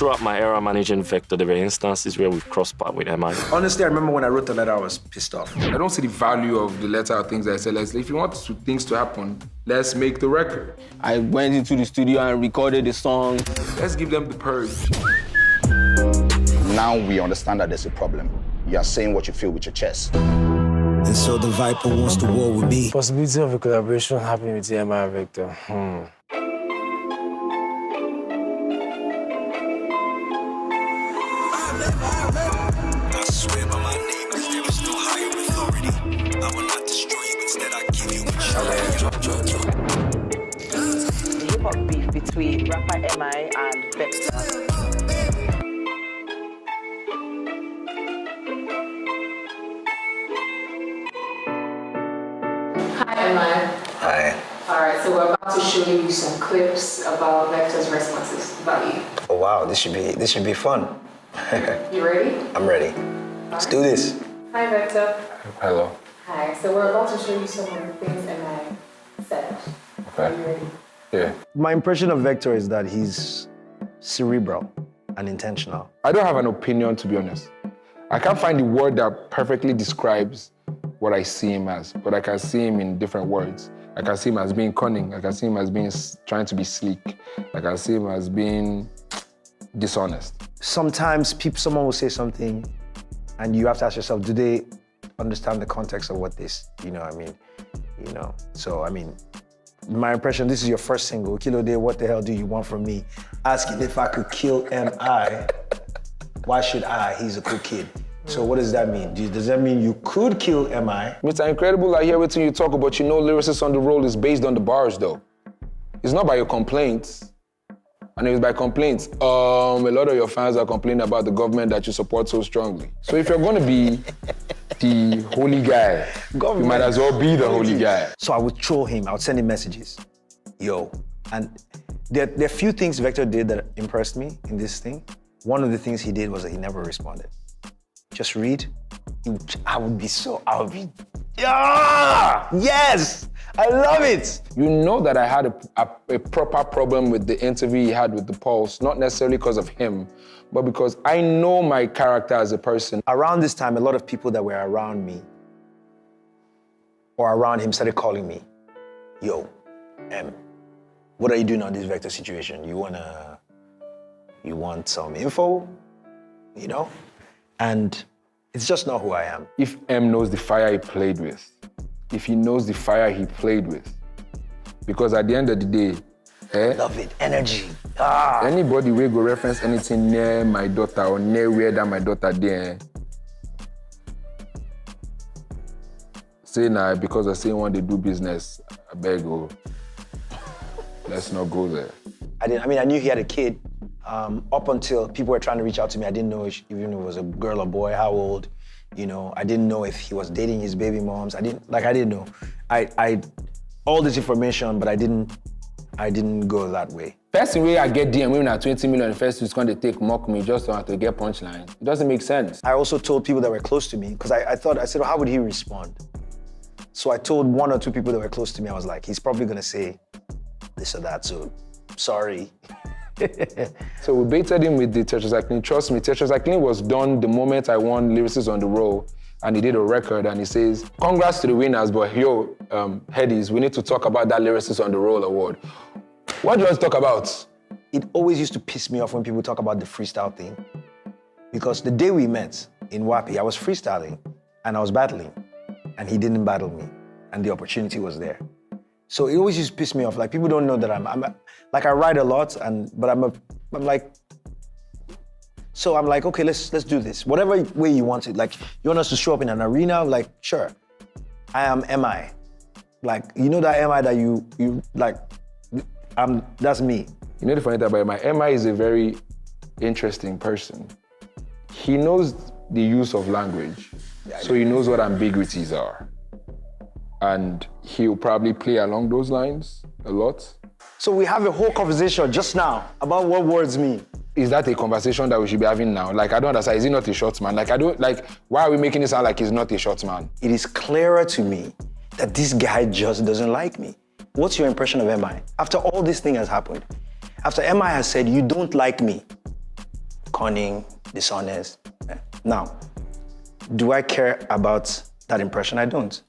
throughout my era managing Vector, there were instances where we've crossed paths with M.I. Honestly, I remember when I wrote the letter, I was pissed off. I don't see the value of the letter or things I said. If you want things to happen, let's make the record. I went into the studio and recorded the song. Let's give them the purge. Now we understand that there's a problem. You are saying what you feel with your chest. And so the Viper wants to war with me. Possibility of a collaboration happening with M.I Vector. I swear by my name, cause there is no higher authority. I will not destroy you, instead I give you The hip-hop beef between rapper M.I and Vector. Hi, M.I. Hi. All right, so we're about to show you some clips about Vector's responses about you. Oh wow, this should be fun. You ready? I'm ready. Let's do this. Hi, Vector. Hello. Hi, so we're about to show you some of the things M.I said. Okay. Are you ready? Yeah. My impression of Vector is that he's cerebral and intentional. I don't have an opinion, to be honest. I can't find the word that perfectly describes what I see him as, but I can see him in different words. I can see him as being cunning. I can see him as being trying to be sleek. I can see him as being dishonest. Sometimes someone will say something and you have to ask yourself, do they understand the context of what this, So, my impression, this is your first single. Kilo Day, what the hell do you want from me? Asking if I could kill M.I. Why should I? He's a cool kid. So what does that mean? Does that mean you could kill M.I? Mr. Incredible, I hear everything you talk about. Lyricists on the roll is based on the bars, though. It's not by your complaints. And if it's by complaints, a lot of your fans are complaining about the government that you support so strongly. So if you're going to be the holy guy, you might as well be the holy guy. So I would troll him. I would send him messages. Yo. And there are a few things Vector did that impressed me in this thing. One of the things he did was that he never responded. Just read. Yeah! Yes! I love it! You know that I had a proper problem with the interview he had with The Pulse, not necessarily because of him, but because I know my character as a person. Around this time, a lot of people that were around me or around him started calling me, yo, what are you doing on this Vector situation? You want some info? And it's just not who I am. If M knows the fire he played with, if he knows the fire he played with, because at the end of the day, love it, energy. Anybody will go reference anything near my daughter or near where that my daughter there, say now because I say when they do business, I beg you, let's not go there. I knew he had a kid. Up until people were trying to reach out to me, I didn't know even if it was a girl or boy, how old. I didn't know if he was dating his baby moms. I didn't know. I all this information, but I didn't go that way. First way I get DM women at 20 million, first is going to take mock me just to get punchline. It doesn't make sense. I also told people that were close to me, because I said, well, how would he respond? So I told one or two people that were close to me, I was like, he's probably gonna say this or that, so sorry. So we baited him with the tetracycline. Trust me, tetracycline was done the moment I won Lyricists on the Roll, and he did a record, and he says, congrats to the winners, but yo, headies, we need to talk about that Lyricists on the Roll award. What do you want to talk about? It always used to piss me off when people talk about the freestyle thing, because the day we met in Wapi, I was freestyling, and I was battling, and he didn't battle me, and the opportunity was there. So it always used to piss me off. Like, people don't know that I write a lot, but I'm like, okay, let's do this. Whatever way you want it. Like, you want us to show up in an arena? Like, sure. I am M.I. Like, that M.I that you like, that's me. The funny thing about M.I is a very interesting person. He knows the use of language, so he knows what ambiguities are. And he'll probably play along those lines a lot. So we have a whole conversation just now about what words mean. Is that a conversation that we should be having now? Like, I don't understand, is he not a short man? Why are we making it sound like he's not a short man? It is clearer to me that this guy just doesn't like me. What's your impression of M.I? After all this thing has happened, after M.I has said, you don't like me, cunning, dishonest. Now, do I care about that impression? I don't.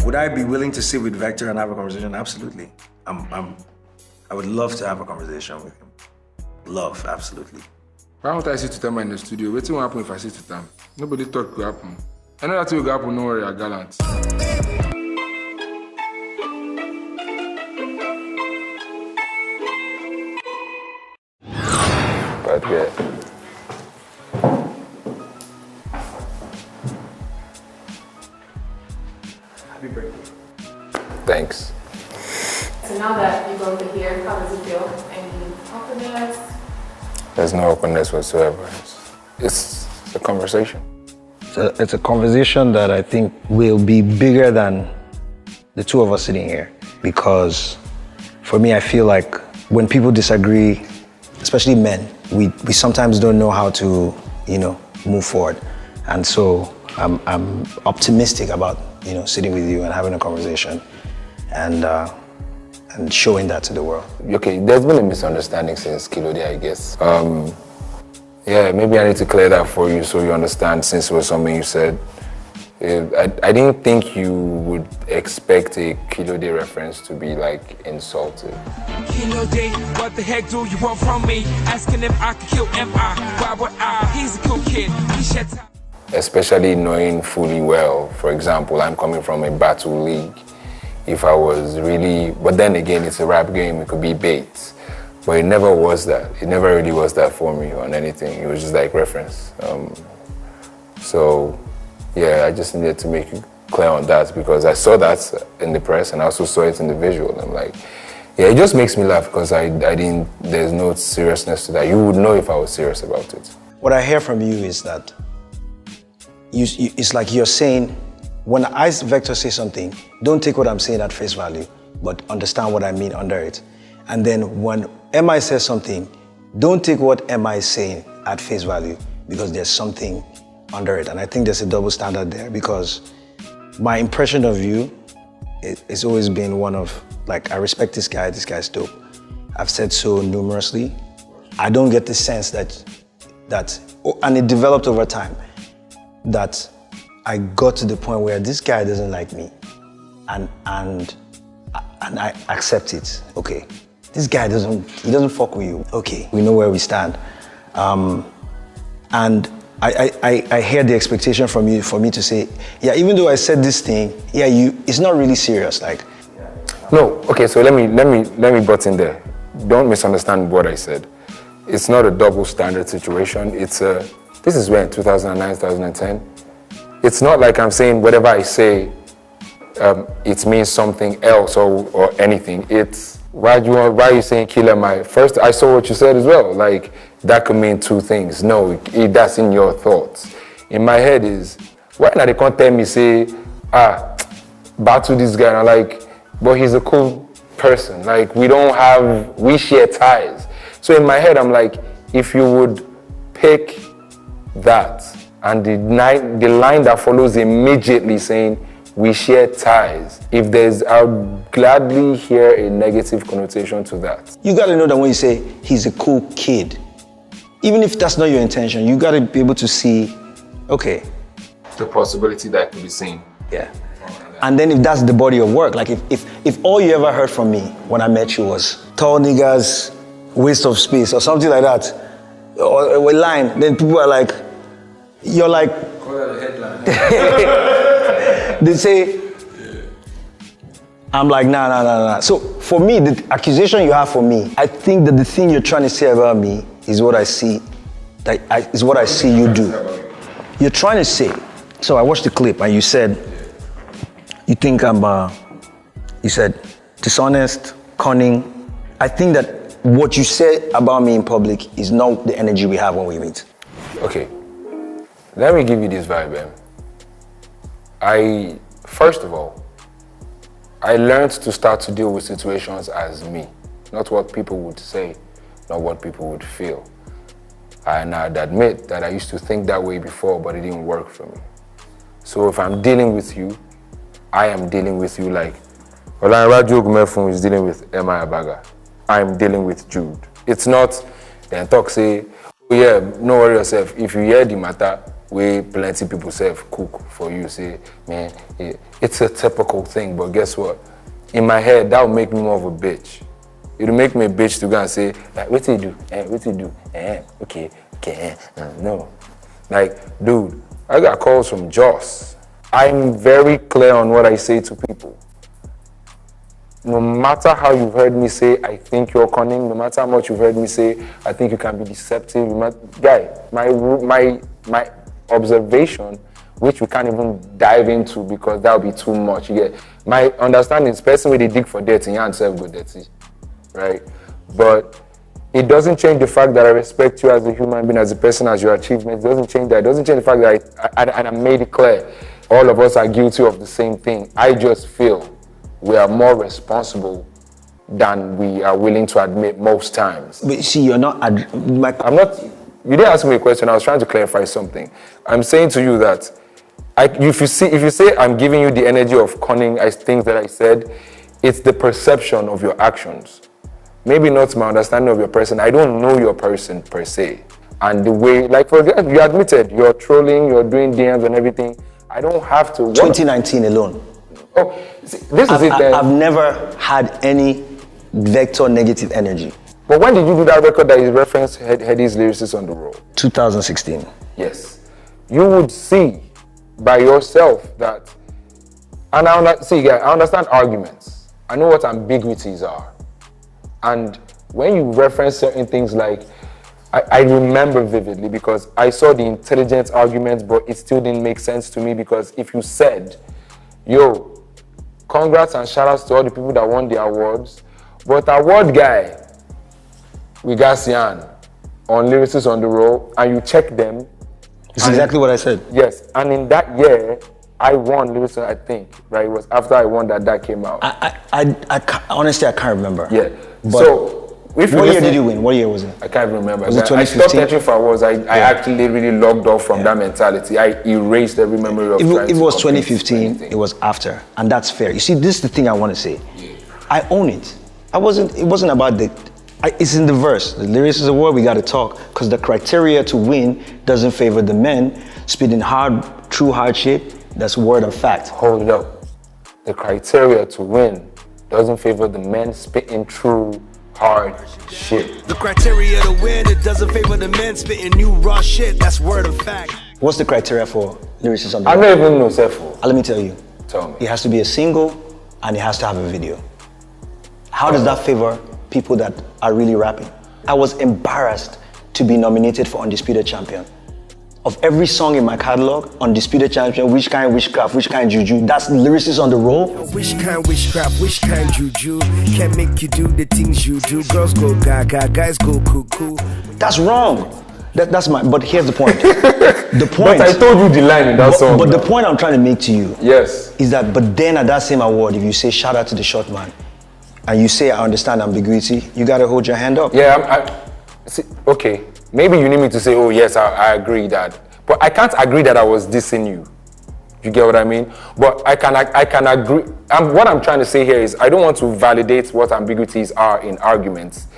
Would I be willing to sit with Vector and have a conversation? Absolutely. I would love to have a conversation with him. Love, absolutely. Why don't I sit with them in the studio? What's going to happen if I sit with them? Nobody thought could happen. I know that will happen, no worry, I'm gallant. But yeah. Happy birthday. Thanks. So now that you're going to hear, how does it feel? Any openness? There's no openness whatsoever. It's a conversation. It's a conversation that I think will be bigger than the two of us sitting here. Because for me, I feel like when people disagree, especially men, we sometimes don't know how to, move forward. And so I'm optimistic about, sitting with you and having a conversation and showing that to the world. Okay, there's been a misunderstanding since Kilo Day, I guess. Yeah, maybe I need to clear that for you so you understand, since it was something you said. I didn't think you would expect a Kilo Day reference to be like insulted. Kilo Day, what the heck do you want from me? Asking if I could kill M.I. Why would I? He's a cool kid. He shed time. Especially knowing fully well, for example, I'm coming from a battle league. If I was really, but then again, it's a rap game, it could be bait. But it never was that. It never really was that for me on anything. It was just like reference. So, yeah, I just needed to make you clear on that because I saw that in the press and I also saw it in the visual. I'm like, yeah, it just makes me laugh because there's no seriousness to that. You would know if I was serious about it. What I hear from you is that it's like you're saying, when I, Vector, say something, don't take what I'm saying at face value, but understand what I mean under it. And then when M.I says something, don't take what M.I is saying at face value because there's something under it. And I think there's a double standard there because my impression of you it's always been one of, like, I respect this guy's dope. I've said so numerously. I don't get the sense that and it developed over time, that I got to the point where this guy doesn't like me and I accept it. Okay, this guy doesn't fuck with you. Okay, we know where we stand. And I hear the expectation from you for me to say, yeah, even though I said this thing, yeah, it's not really serious, like. No, okay, so let me butt in there. Don't misunderstand what I said. It's not a double standard situation. This is when, 2009, 2010. It's not like I'm saying whatever I say, it means something else or anything. It's, why are you saying kill M.I? First, I saw what you said as well. Like, that could mean two things. No, that's in your thoughts. In my head is, why not they can't tell me, say, battle this guy, and I'm like, but he's a cool person. Like, we share ties. So in my head, I'm like, if you would pick that, and the line that follows immediately saying, we share ties, I would gladly hear a negative connotation to that. You gotta know that when you say, he's a cool kid, even if that's not your intention, you gotta be able to see, okay. The possibility that could be seen. Yeah. And then if that's the body of work, like if all you ever heard from me when I met you was, tall niggas, waste of space, or something like that, or a line, then people are like, you're like, call that a headline. They say, I'm like, nah. So for me, the accusation you have for me, I think that the thing you're trying to say about me is what I see, is what I see you do. You're trying to say, so I watched the clip and you said, you think you said dishonest, cunning. I think that what you say about me in public is not the energy we have when we meet. Okay, let me give you this vibe, First of all, I learned to start to deal with situations as me, not what people would say, not what people would feel. And I'd admit that I used to think that way before, but it didn't work for me. So if I'm dealing with you, I am dealing with you like Olanraju Ogumefun is dealing with M.I Abaga. I'm dealing with Jude. It's not then talk say, oh yeah, no worry yourself. If you hear the matter, we plenty people self cook for you. Say, man, it's a typical thing, but guess what? In my head, that would make me more of a bitch. It would make me a bitch to go and say, like, what do you do? What do you do? Okay, no. Like, dude, I got calls from Joss. I'm very clear on what I say to people. No matter how you've heard me say, I think you're cunning, no matter how much you've heard me say, I think you can be deceptive. Guy, my observation, which we can't even dive into because that would be too much. You get my understanding is person where they dig for dirty, you and self go dirty, right? But it doesn't change the fact that I respect you as a human being, as a person, as your achievements. It doesn't change that. It doesn't change the fact that I made it clear all of us are guilty of the same thing. I just feel we are more responsible than we are willing to admit most times. But see, you're not. I'm not. You didn't ask me a question. I was trying to clarify something. I'm saying to you that if you say I'm giving you the energy of cunning as things that I said, it's the perception of your actions. Maybe not my understanding of your person. I don't know your person per se. And the way, like for example, you admitted you're trolling, you're doing DMs and everything. I don't have to. 2019 alone. Oh, see, this is it then. I've never had any vector negative energy. But when did you do that record that is referenced Hennessy lyricists on the road? 2016. Yes. You would see by yourself that, and I understand arguments. I know what ambiguities are. And when you reference certain things like, I remember vividly because I saw the intelligent arguments, but it still didn't make sense to me because if you said, yo, congrats and shout outs to all the people that won the awards, but award guy, we got Sian on Lyricists on the Roll, and you check them. It's exactly what I said. Yes, and in that year, I won Lyricists, I think, right? It was after I won that came out. Honestly, I can't remember. Yeah. But so, what year did you win? What year was it? I can't remember. Was it 2015? I stopped entering for awards. I actually really logged off from that mentality. I erased every memory of If it was 2015, it was after. And that's fair. You see, this is the thing I want to say. Yeah. I own it. It wasn't about it's in the verse. The lyrics is a word we got to talk because the criteria to win doesn't favor the men spitting true hardship. That's word of fact. Hold it up. The criteria to win doesn't favor the men spitting true hard shit. The criteria to win, it doesn't favor the men spitting new raw shit. That's word of fact. What's the criteria for lyricism? I don't even know, Sefo. Let me tell you. Tell me. It has to be a single and it has to have a video. How does that favor people that are really rapping? I was embarrassed to be nominated for Undisputed Champion. Of every song in my catalog, Undisputed Champion, which kind witchcraft, which kind juju, that's lyricists on the roll. Which kind witchcraft, which kind juju, can't make you do the things you do. Girls go gaga, guys go cuckoo. That's wrong. That's my, but here's the point. The point. But I told you the line in that song. But the point I'm trying to make to you, yes, is that, but then at that same award, if you say shout out to the short man, and you say I understand ambiguity, you gotta hold your hand up. Yeah, see, okay. Maybe you need me to say, oh yes, I agree that. But I can't agree that I was dissing you. You get what I mean? But I can agree. What I'm trying to say here is I don't want to validate what ambiguities are in arguments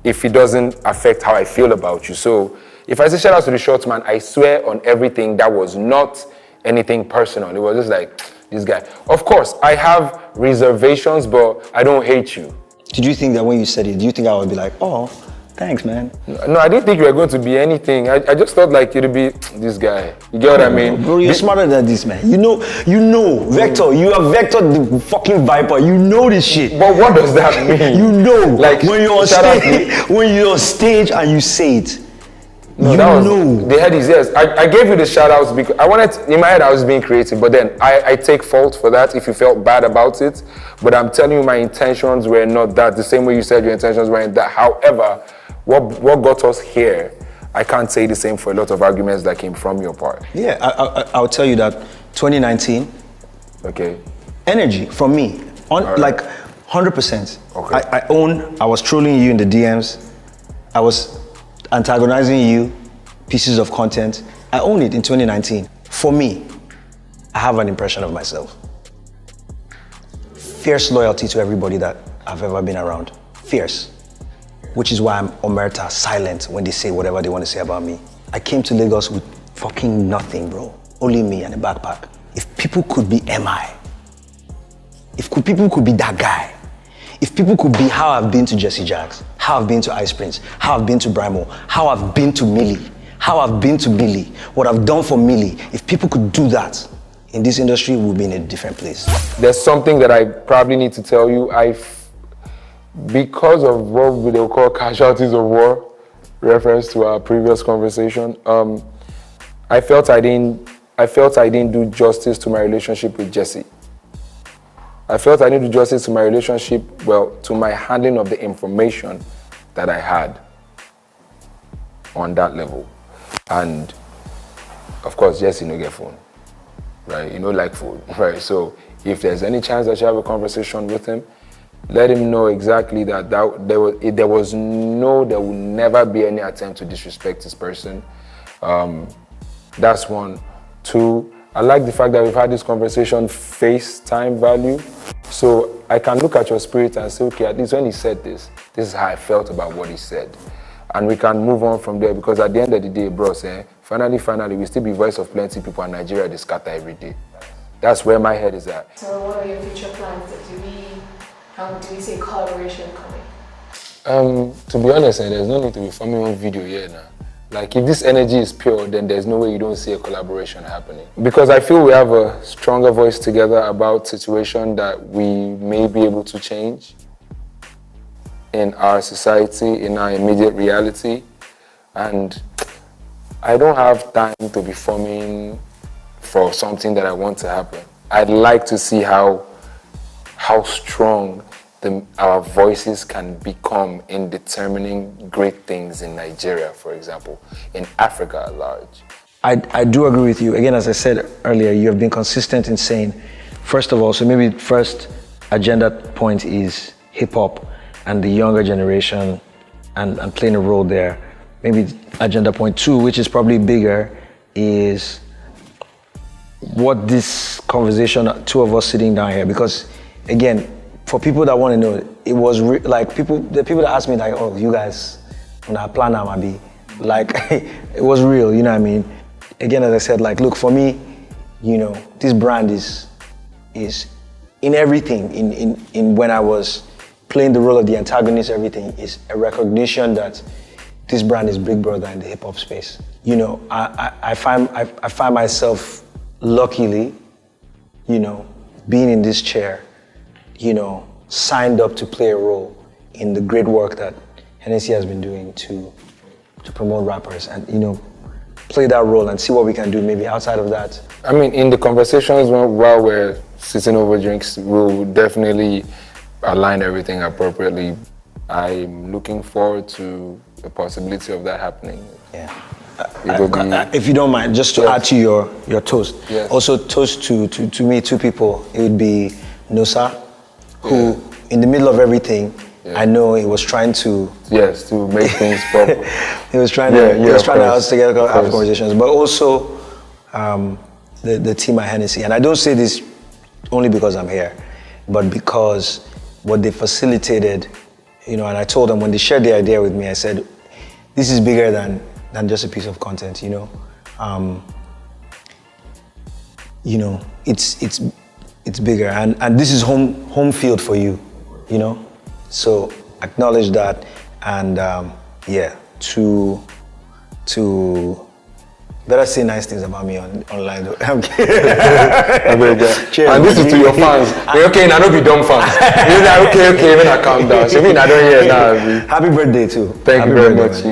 if it doesn't affect how I feel about you. So if I say shout out to the short man, I swear on everything that was not anything personal. It was just like, this guy. Of course, I have reservations, but I don't hate you. Did you think that when you said it, do you think I would be like, oh, thanks, man? No, I didn't think you were going to be anything. I just thought like it'd be this guy. You get what I mean? Bro, you're smarter than this, man. You know, Vector, you are Vector the fucking Viper. You know this shit. But what does that mean? You know, like when you're on stage and you say it. No, the head is yes. I gave you the shout outs because I wanted in my head I was being creative, but then I take fault for that if you felt bad about it. But I'm telling you my intentions were not that. The same way you said your intentions weren't that. However, what got us here, I can't say the same for a lot of arguments that came from your part. Yeah, I'll tell you that 2019. Okay. Energy from me, like 100%. Okay. I was trolling you in the DMs. I was antagonizing you, pieces of content. I own it in 2019. For me, I have an impression of myself. Fierce loyalty to everybody that I've ever been around. Fierce. Which is why I'm omerta, silent when they say whatever they want to say about me. I came to Lagos with fucking nothing, bro. Only me and a backpack. If people could be M.I, people could be that guy, if people could be how I've been to Jesse Jaggs, how I've been to Ice Prince, how I've been to Brimo, how I've been to Millie, how I've been to Billy, what I've done for Millie, if people could do that in this industry, we'll be in a different place. There's something that I probably need to tell you. Because of what they'll call casualties of war, reference to our previous conversation, I felt I didn't do justice to my relationship with Jesse. I felt I didn't do justice to my relationship, to my handling of the information that I had on that level. And of course, Jesse no get phone, right? You know, like food, right? So if there's any chance that you have a conversation with him, let him know exactly that there will never be any attempt to disrespect this person. That's one. Two, I like the fact that we've had this conversation FaceTime value. So I can look at your spirit and say, okay, at least when he said this is how I felt about what he said. And we can move on from there, because at the end of the day, bros, finally, we still be voice of plenty people, and Nigeria, they scatter every day. That's where my head is at. So what are your future plans? How do we see collaboration coming? To be honest, there's no need to be filming one video here now. Like, if this energy is pure, then there's no way you don't see a collaboration happening. Because I feel we have a stronger voice together about situation that we may be able to change in our society, in our immediate reality. And I don't have time to be forming for something that I want to happen. I'd like to see how strong our voices can become in determining great things in Nigeria, for example, in Africa at large. I do agree with you. Again, as I said earlier, you have been consistent in saying, first of all, so maybe first agenda point is hip hop and the younger generation and playing a role there. Maybe agenda point two, which is probably bigger, is what this conversation, two of us sitting down here, because again, for people that want to know, it was like the people that asked me like, oh, you guys on our plan now, maybe, like it was real, you know what I mean? Again, as I said, like, look, for me, you know, this brand is in everything. In when I was playing the role of the antagonist, everything is a recognition that this brand is Big Brother in the hip hop space. You know, I find myself luckily, you know, being in this chair, you know, signed up to play a role in the great work that Hennessy has been doing to promote rappers, and, you know, play that role and see what we can do maybe outside of that. I mean, in the conversations while we're sitting over drinks, we'll definitely align everything appropriately. I'm looking forward to the possibility of that happening. Yeah. If you don't mind, just to add to your toast. Yes. Also toast to me, two people. It would be Nosa, who in the middle of everything, I know he was trying to... Yes, to make things proper. He was trying to have us together, have conversations. But also the team at Hennessy. And I don't say this only because I'm here, but because what they facilitated, you know, and I told them when they shared the idea with me, I said, this is bigger than just a piece of content, you know. You know, it's bigger, and this is home field for you, you know. So acknowledge that, and yeah, to better say nice things about me online though. I'm kidding. Cheers. And this is to your fans. Okay, now don't be dumb fans. You're like, okay, when I calm down. So I don't hear now. Happy birthday too. Thank you very much.